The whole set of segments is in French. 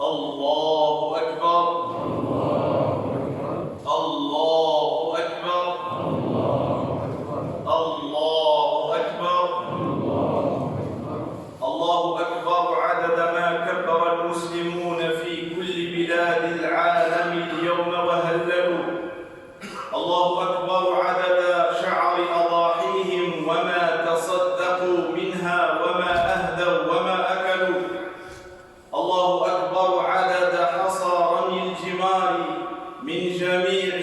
الله أكبر الله أكبر الله أكبر الله أكبر عدد ما كبر المسلمون في كل بلاد العالم اليوم وهللوا. الله أكبر عدد شعر أضاحيهم وما تصدقوا منها وما أهدوا وما أكلوا. الله أكبر عدد حصى رمي الجمار من جميع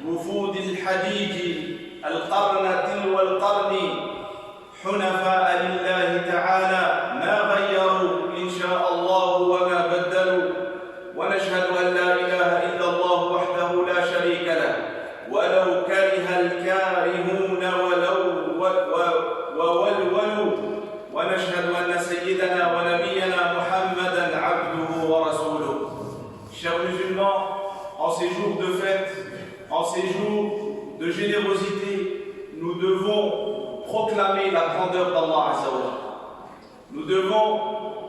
وفود الحجيج القرن تلو القرن حنفاء لله تعالى ما غيروا إن شاء الله وما بدلوا. ونشهد أن لا إله إلا الله وحده لا شريك له ولو كره الكارهون وولوا. ونشهد أن سيدنا ونبينا محمدا عبده ورسوله. Chers musulmans, en ces jours de fête, en ces jours de générosité, nous devons proclamer la grandeur d'Allah Azza wa Jalla. Nous devons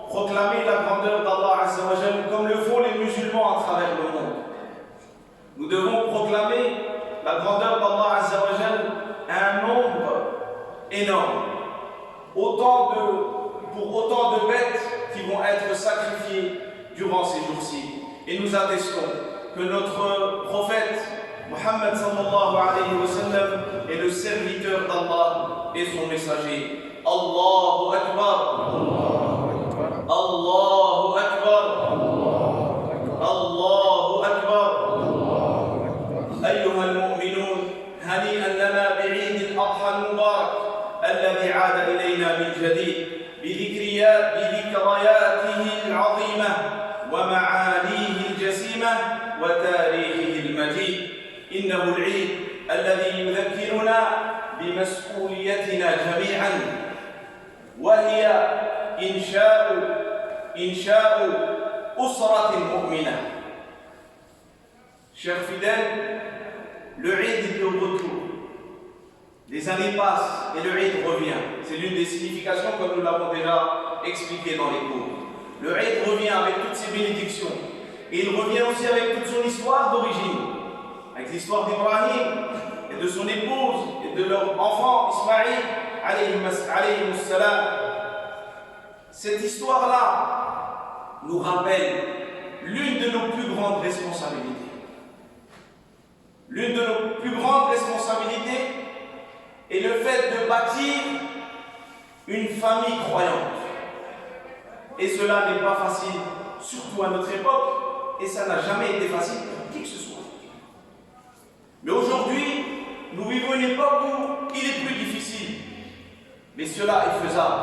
proclamer la grandeur d'Allah Azza wa Jalla comme le font les musulmans à travers le monde. Nous devons proclamer la grandeur d'Allah Azza wa Jalla à un nombre énorme. Pour autant de bêtes qui vont être sacrifiées durant ces jours-ci. Et nous attestons que notre prophète Muhammad sallallahu alayhi wa sallam est le serviteur d'Allah et son messager. Allahu Akbar. Allahu Akbar. Allahu Akbar. أيها المؤمنون هنيئا لنا بعيد الأضحى المبارك الذي عاد إلينا من جديد بذكرياته العظيمة ومعانيه الجسيمة وتاريخه المجيد. إنه العيد الذي يذكرنا بمسؤوليتنا جميعا وهي إنشاء أسرة مؤمنة. Chers fidèles, le Eid est de retour. Les années passent et le Eid revient. C'est l'une des significations comme nous l'avons déjà expliqué dans les cours. Le Eid revient avec toutes ses bénédictions. Et il revient aussi avec toute son histoire d'origine. Avec l'histoire d'Ibrahim et de son épouse et de leur enfant Ismaïl alayhi salam. Cette histoire-là nous rappelle l'une de nos plus grandes responsabilités. L'une de nos plus grandes responsabilités est le fait de bâtir une famille croyante. Et cela n'est pas facile, surtout à notre époque, et ça n'a jamais été facile pour qui que ce soit. Mais aujourd'hui, nous vivons une époque où il est plus difficile, mais cela est faisable.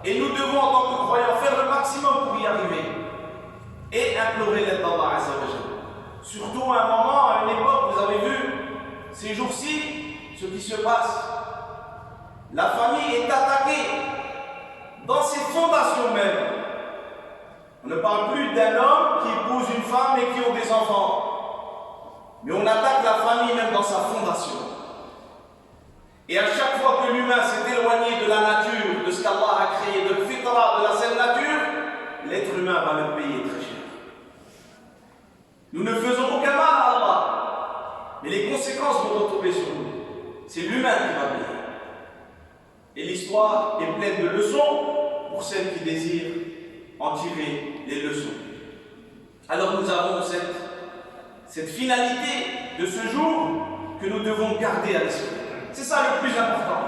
Et nous devons, en tant que croyants, faire le maximum pour y arriver et implorer l'aide d'Allah Azza wa Jalla. Surtout à un moment, à une époque, vous avez vu, ces jours-ci, ce qui se passe. La famille est attaquée dans ses fondations même. On ne parle plus d'un homme qui épouse une femme et qui ont des enfants. Mais on attaque la famille même dans sa fondation. Et à chaque fois que l'humain s'est éloigné de la nature, de ce qu'Allah a créé, de fitra, de la saine nature, l'être humain va le payer très cher. Nous ne faisons aucun mal à Allah, mais les conséquences vont retomber sur nous. C'est l'humain qui va payer. Et l'histoire est pleine de leçons pour celles qui désirent en tirer les leçons. Alors nous avons cette finalité de ce jour que nous devons garder à l'esprit. C'est ça le plus important.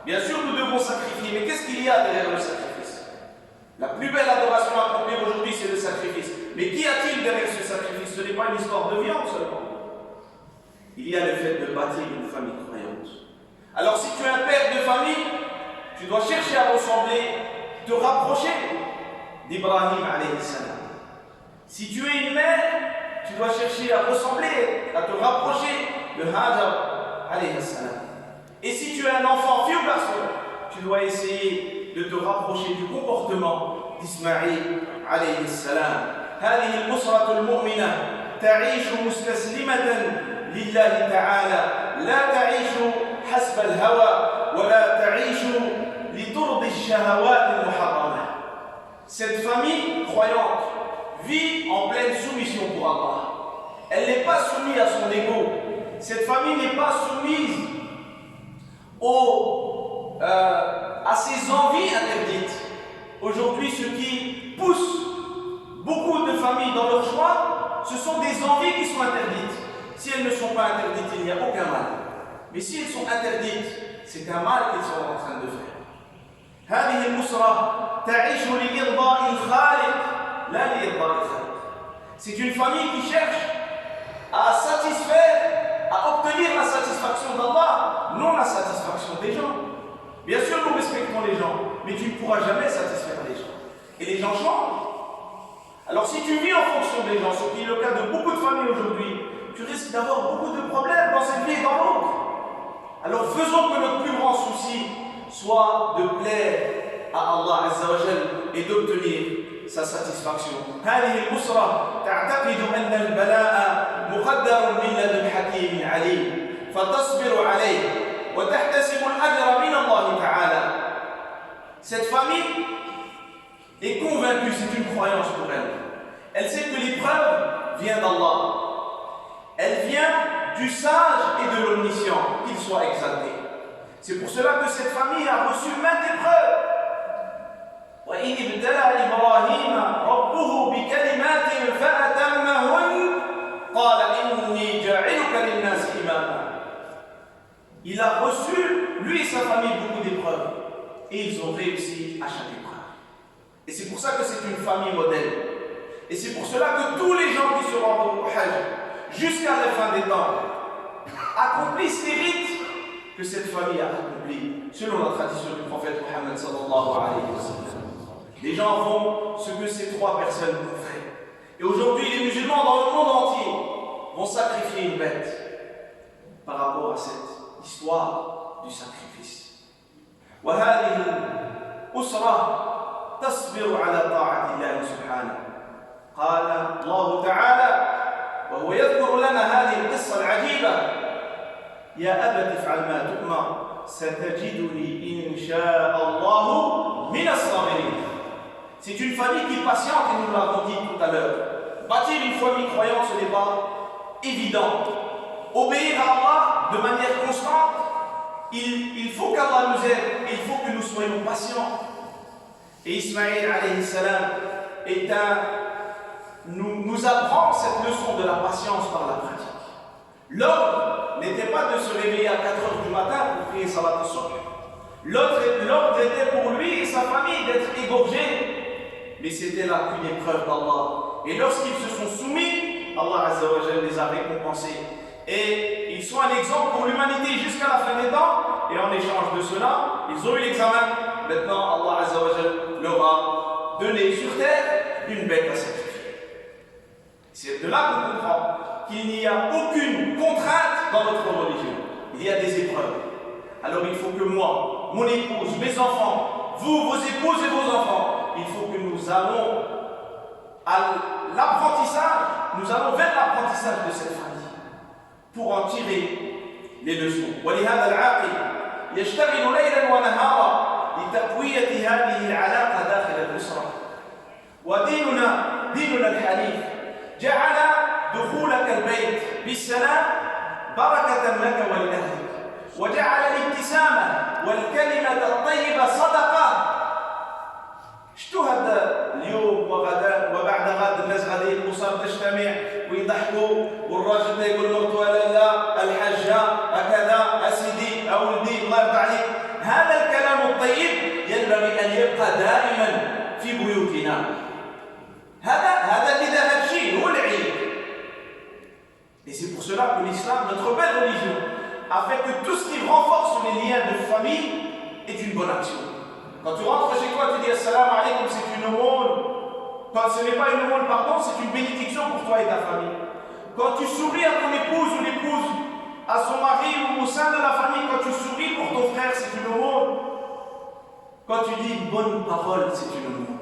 Bien sûr, nous devons sacrifier, mais qu'est-ce qu'il y a derrière le sacrifice? La plus belle adoration à accomplir aujourd'hui, c'est le sacrifice. Mais qu'y a-t-il derrière ce sacrifice? Ce n'est pas une histoire de viande seulement. Il y a le fait de bâtir une famille croyante. Alors si tu es un père de famille, tu dois chercher à ressembler, te rapprocher d'Ibrahim alayhi salam. Si tu es une mère, tu dois chercher à ressembler, à te rapprocher de Hajar alayhi salam. Et si tu es un enfant, fille ou garçon, tu dois essayer de te rapprocher du comportement d'Ismaïl alayhi salam. هذه الأسرة المؤمنة تعيش مستسلمة لله تعالى لا تعيش حسب الهوى ولا تعيش لترضي الشهوات المحرمة. Cette famille croyante vit en pleine soumission pour Allah. Elle n'est pas soumise à son ego. Cette famille n'est pas soumise à ses envies interdites. Aujourd'hui, ce qui pousse beaucoup de familles dans leur choix, ce sont des envies qui sont interdites. Si elles ne sont pas interdites, il n'y a aucun mal. Mais si elles sont interdites, c'est un mal qu'ils sont en train de faire. هذه الأسرة تعيش لإرضاء الخالق لا لإرضاء الخلق. C'est une famille qui cherche à satisfaire, à obtenir la satisfaction d'Allah, non la satisfaction des gens. Bien sûr, nous respectons les gens, mais tu ne pourras jamais satisfaire les gens. Et les gens changent. Alors si tu vis en fonction des gens, ce qui est le cas de beaucoup de familles aujourd'hui, tu risques d'avoir beaucoup de problèmes dans cette vie et dans l'autre. Alors faisons que notre plus grand souci soit de plaire à Allah Azza wa Jal et d'obtenir sa satisfaction. هذه الأسرة تعتقد أن البلاء مقدر من لدن حكيم عليم فتصبر عليه وتحتسب الأجر من الله تعالى. Cette famille est convaincue, c'est une croyance pour elle. Elle sait que l'épreuve vient d'Allah. Elle vient du sage et de l'omniscient, qu'il soit exalté. C'est pour cela que cette famille a reçu maintes épreuves. وَإِذِ ابْتَلَى إِبْرَاهِيمَ رَبُّهُ بِكَلِمَاتٍ فَأَتَمَّهُنَّ قَالَ إِنِّي جَاعِلُكَ لِلنَّاسِ إِمَامًا. Il a reçu, lui et sa famille, beaucoup d'épreuves. Et ils ont réussi à chaque épreuve. Et c'est pour ça que c'est une famille modèle. Et c'est pour cela que tous les gens qui se rendent au Hajj, jusqu'à la fin des temps, accomplissent les rites que cette famille a accomplis, selon la tradition du prophète Mohammed sallallahu alayhi wa sallam. Les gens font ce que ces trois personnes ont fait. Et aujourd'hui, les musulmans dans le monde entier vont sacrifier une bête par rapport à cette histoire du sacrifice. وهذه الأسرة تصبر على طاعة الله سبحانه. قال الله تعالى وهو يذكر لنا هذه القصة العجيبة: يا أبت افعل ما تؤمر ستجدني إن شاء الله من الصابرين. C'est une famille qui patiente, et nous l'avons dit tout à l'heure. Bâtir une famille croyante, ce n'est pas évident. Obéir à Allah de manière constante, il faut qu'Allah nous aide, et il faut que nous soyons patients. Et Ismaïl alayhi salam nous apprend cette leçon de la patience par la pratique. L'ordre n'était pas de se réveiller à 4 heures du matin pour prier Salat al-Subh. L'ordre était pour lui et sa famille d'être égorgés. Mais c'était là qu'une épreuve d'Allah. Et lorsqu'ils se sont soumis, Allah Azza wa Jalla les a récompensés. Et ils sont un exemple pour l'humanité jusqu'à la fin des temps. Et en échange de cela, ils ont eu l'examen. Maintenant, Allah Azza wa Jalla leur a donné sur terre une bête à sacrifier. C'est de là qu'on comprend qu'il n'y a aucune contrainte dans notre religion. Il y a des épreuves. Alors il faut que moi, mon épouse, mes enfants, vous, vos épouses et vos enfants, il faut que nous allons à l'apprentissage, nous allons vers l'apprentissage de cette famille pour en tirer les leçons. ولهذا العاقل يشتغل ليلا ونهارا لتقوية هذه العلاقة داخل الأسرة. وديننا الحنيف جعل دخولك البيت بالسلام بركة لك ولأهلك، وجعل الابتسامة والكلمة الطيبة صدقة. شتو هذا اليوم وغدا وبعد غد الناس غادي الأسر تجتمع ويضحكوا والراجل يقول مرته لا الحاجة هكذا أسيدي أولدي الله يرضى عليك. هذا الكلام الطيب ينبغي أن يبقى دائما في بيوتنا. هذا اللي ذهب شيء هو العيد. Et c'est pour cela que l'islam, notre belle religion, a fait que tout ce qui renforce les liens de famille est une bonne action. Quand tu rentres chez toi, tu dis Assalamu alaikum, c'est une aumône. Ce n'est pas une aumône, pardon, c'est une bénédiction pour toi et ta famille. Quand tu souris à ton épouse ou l'épouse, à son mari ou au sein de la famille, quand tu souris pour ton frère, c'est une aumône. Quand tu dis une bonne parole, c'est une aumône.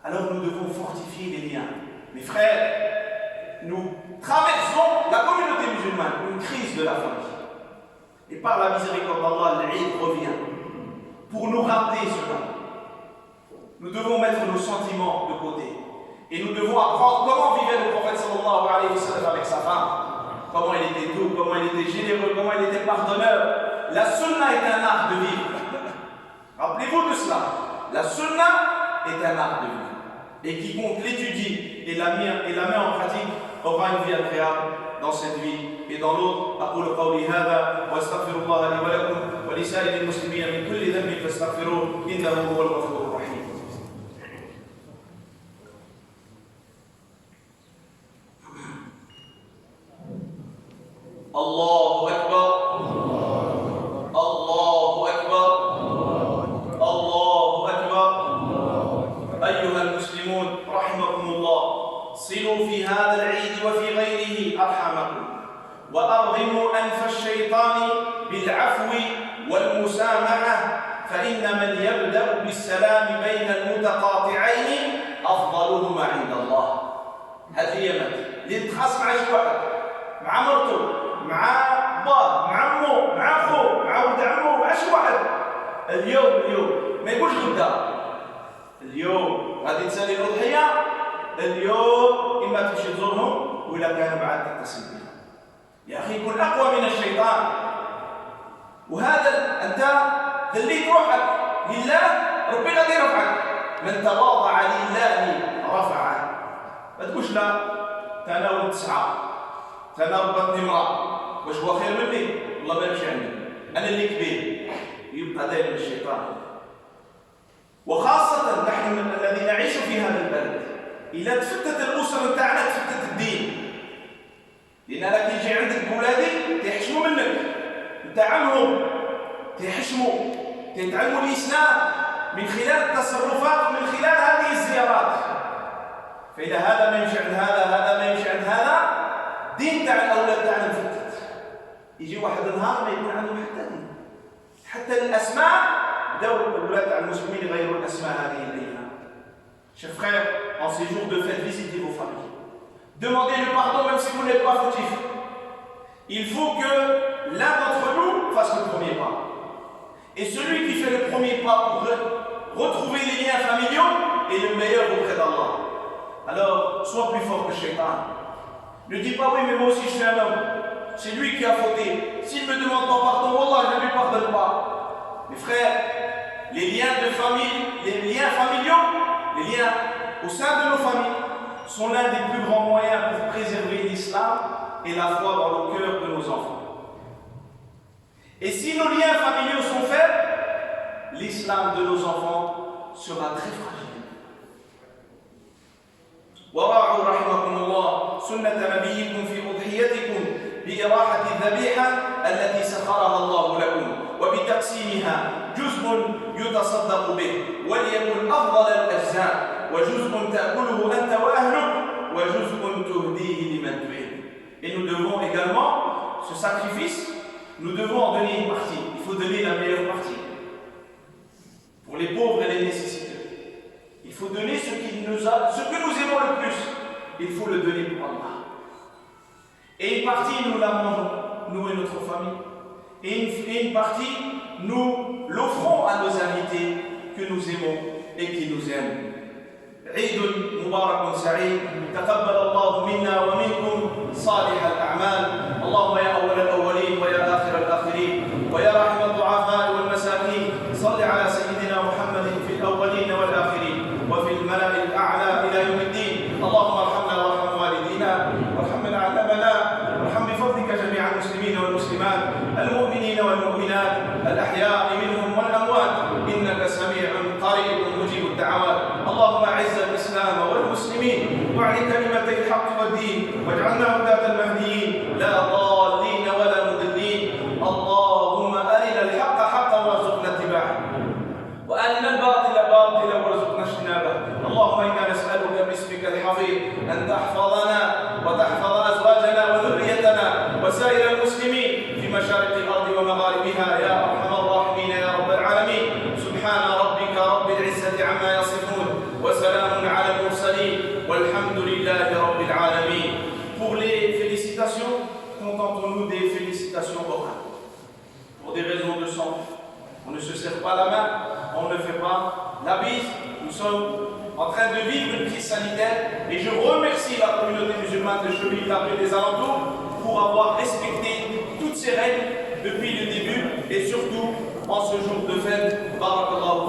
Alors nous devons fortifier les liens. Mes frères, nous traversons la communauté musulmane, une crise de la famille. Et par la miséricorde d'Allah, l'Eid revient. Pour nous rappeler cela, nous devons mettre nos sentiments de côté Et nous devons apprendre comment vivait le prophète sallallahu alayhi wa sallam avec sa femme. Comment il était doux, comment il était généreux, comment il était pardonneur. La sunna est un art de vivre. Rappelez-vous de cela. La sunna est un art de vivre. Et quiconque l'étudie et la met en pratique aura une vie agréable dans cette vie et dans l'autre. أقول قولي هذا وأستغفر الله لي ولكم ولسائر المسلمين من كل ذنب فاستغفروه إنه هو الغفور الرحيم. الله أكبر الله أكبر الله أكبر. أيها المسلمون رحمكم الله، صلوا في هذا العيد وفي غيره أرحامكم، وأرغموا أنف الشيطان بالعفو والمسامحة، فإن من يبدأ بالسلام بين المتقاطعين أفضلهما عند الله. هذه يمت اللي تخاصم مع شي واحد، مع مرته، مع باه، مع عمو، مع اخوه، مع ولد عمو، مع شي واحد. اليوم ما يقولش غدا، اليوم غادي تسالي الأضحية، اليوم إما تمشي تزورهم وإلا كانوا بعد تتصل بهم. يا أخي كن أقوى من الشيطان. وهذا أنت ذليت روحك لله، ربي غادي يرفعك. من تواضع لله رفعه. ما تقولش لا أنا ولد 9، أنا ربطني امرأة، واش هو خير مني؟ والله ما يمشي عندي، أنا اللي كبير. يبقى دائما الشيطان. وخاصة نحن الذين نعيش في هذا البلد، إذا تفتت الأسرة تاعنا تفتت الدين. لأن راك يجي عندك بولادي تيحشموا منك، أنت عمهم تيحشموا، تيتعلموا الإسلام من خلال التصرفات ومن خلال هذه الزيارات. فإذا هذا ما يمشي عند هذا، هذا ما يمشي عند هذا، دين تاع الأولاد تاعنا مفتت. يجي واحد النهار ما يكون عندهم حتى دين، حتى الأسماء بداو الأولاد تاع المسلمين يغيروا الأسماء هذه الأيام. Chers frères, en ces jours de fête, visitez vos familles. Demandez le pardon même si vous n'êtes pas fautif. Il faut que l'un d'entre nous fasse le premier pas. Et celui qui fait le premier pas pour retrouver les liens familiaux est le meilleur auprès d'Allah. Alors, sois plus fort que Shaitan. Ne dis pas oui, mais moi aussi je suis un homme. C'est lui qui a fauté. S'il ne me demande pas pardon, Wallah, je ne lui pardonne pas. Mes frères, les liens de famille, les liens familiaux, les liens au sein de nos familles sont l'un des plus grands moyens pour préserver l'islam et la foi dans le cœur de nos enfants. Et si nos liens familiaux sont faibles, l'islam de nos enfants sera très fragile. وراعوا رحمكم الله سنة نبيكم في أضحيتكم بإراحة الذبيحة التي سخرها الله لكم وبتقسيمها جزء يتصدق به وليكن أفضل الأجزاء وجزء تأكله أنت وأهلك وجزء تهديه لمن تحب. Et nous devons également, ce sacrifice, nous devons en donner une partie. Il faut donner la meilleure partie pour les pauvres et les nécessiteux. Il faut donner ce que nous aimons le plus. Il faut le donner pour Allah. Et une partie, nous la mangeons, nous et notre famille. Et une partie, nous l'offrons à nos invités que nous aimons et qui nous aiment. عيد مبارك سعيد، تقبل الله منا ومنكم صالح الأعمال. اللهم يا أول الأولين ويا آخر الآخرين ويا راحم الضعفاء والمساكين، صل على سيدنا محمد في الأولين والآخرين وفي الملأ الأعلى إلى يوم الدين. اللهم ارحمنا وارحم والدينا وارحم من علمنا، وارحم بفضلك جميع المسلمين والمسلمات، المؤمنين والمؤمنات، الأحياء منهم والأموات، إنك سميع قريب مجيب الدعوات. اللهم أعز الإسلام والمسلمين واعل كلمتي الحق والدين، واجعلنا هداة المهديين لا ضالين ولا مضلين. اللهم أرنا الحق حقا وارزقنا اتباعه، وأرنا الباطل باطلا وارزقنا اجتنابه. اللهم إنا نسألك باسمك الحفيظ أن تحفظنا وتحفظ أزواجنا وذريتنا وسائر المسلمين في مشارق الأرض ومغاربها يا أرحم الراحمين يا رب العالمين. سبحان ربك رب العزة عما يصفون وسلام على المرسلين والحمد لله رب العالمين. Pour les félicitations, contentons-nous des félicitations orales. Pour des raisons de santé, on ne se serre pas la main, on ne fait pas la bise. Nous sommes en train de vivre une crise sanitaire Et je remercie la communauté musulmane de Chevigny-Tablé des alentours pour avoir respecté toutes ces règles depuis le début et surtout en ce jour de fête. Barakallahu